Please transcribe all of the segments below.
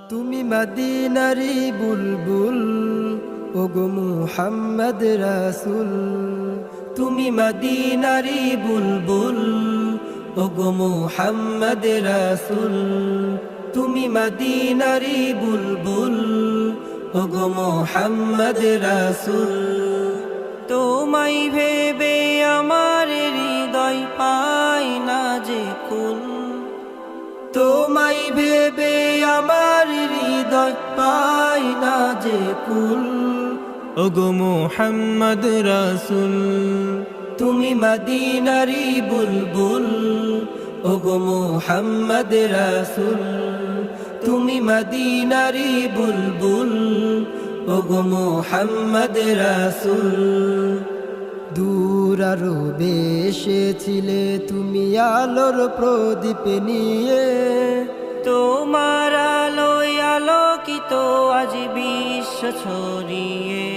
তুমি মদিনারি বুলবুল ওগো মুহাম্মদ রাসূল। তুমি মদিনারি বুলবুল ওগো মুহাম্মদ রাসূল। তুমি মদিনারি বুলবুল ওগো মুহাম্মদ রাসূল। তোমায় ভেবে আমার হৃদয় পায় না যে কুল। তোমায় ভেবে আমার হৃদয় পায় না যে কুল। ওগো মুহাম্মদ রাসূল। তুমি মদিনারি বুলবুল ওগো মুহাম্মদ রাসূল। তুমি মদিনারি বুলবুল ওগো মুহাম্মদ রাসূল। দূর আরবে এসেছিলে তুমি আলোর প্রদীপ নিয়ে। তোমার আলোয় আলোকিত আজ বিশ্ব ছড়িয়ে।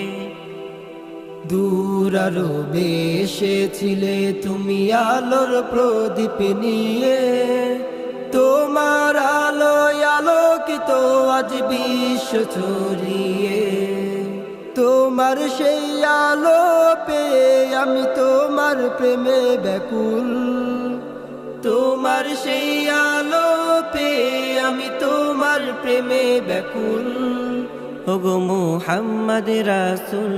দূর আরবে এসেছিলে তুমি আলোর প্রদীপ নিয়ে। তোমার আলোয় আলোকিত আজ বিশ্ব ছড়িয়ে। তোমার সেই আলো পেয়ে আমি তোমার প্রেমে ব্যাকুল। তোমার সেই আলো পেয়ে আমি তোমার প্রেমে ব্যাকুল। ওগো মুহাম্মদ রাসূল।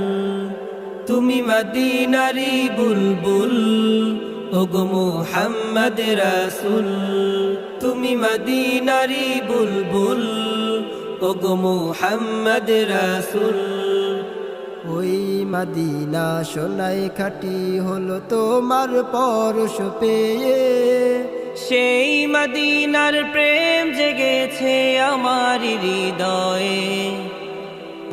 তুমি মদিনারি বুলবুল ওগো মুহাম্মদ রাসূল। তুমি মদিনারি বুলবুল ওগো মুহাম্মদ রাসূল। ওই মদিনা সোনায় খাঁটি হলো তোমার পরশ পেয়ে। সেই মদিনার প্রেম জেগেছে আমার হৃদয়ে।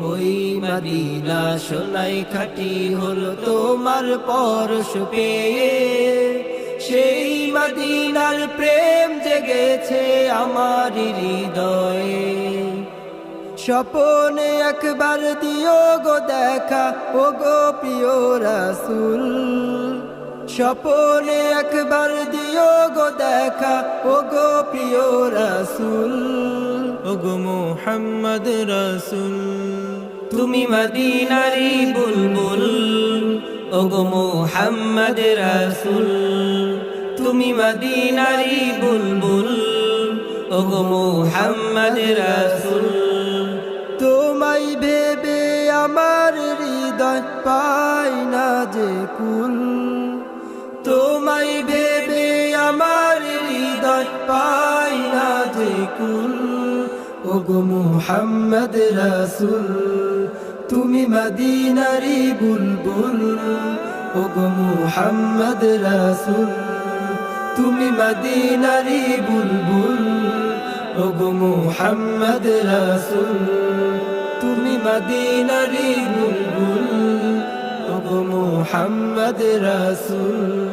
ওই মদিনা সোনায় খাঁটি হলো তোমার পরশ পেয়ে। সেই মদিনার প্রেম জেগেছে আমার হৃদয়ে। স্বপনে একবার দিও গো দেখা ওগো প্রিয় রাসূল। স্বপনে একবার দিও গো দেখা ওগো প্রিয় রাসূল। ওগো মুহাম্মদ রাসূল। তুমি মদিনারি বুলবুল ওগো মুহাম্মদ রাসূল। তুমি মদিনারি বুলবুল ওগো মুহাম্মদ রাসূল। তোমায় ভেবে আমার হৃদয় পায় না যে কুল। তোমায় ভেবে আমার হৃদয় পায় না যে কুল। ওগো মুহাম্মদ রাসূল। তুমি মদিনারি বুলবুল ওগো মুহাম্মদ রাসূল। তুমি মদিনারি বুলবুল ওগো মুহাম্মদ রাসূল। তুমি মদিনারি বুলবুল ওগো মুহাম্মদ রাসূল।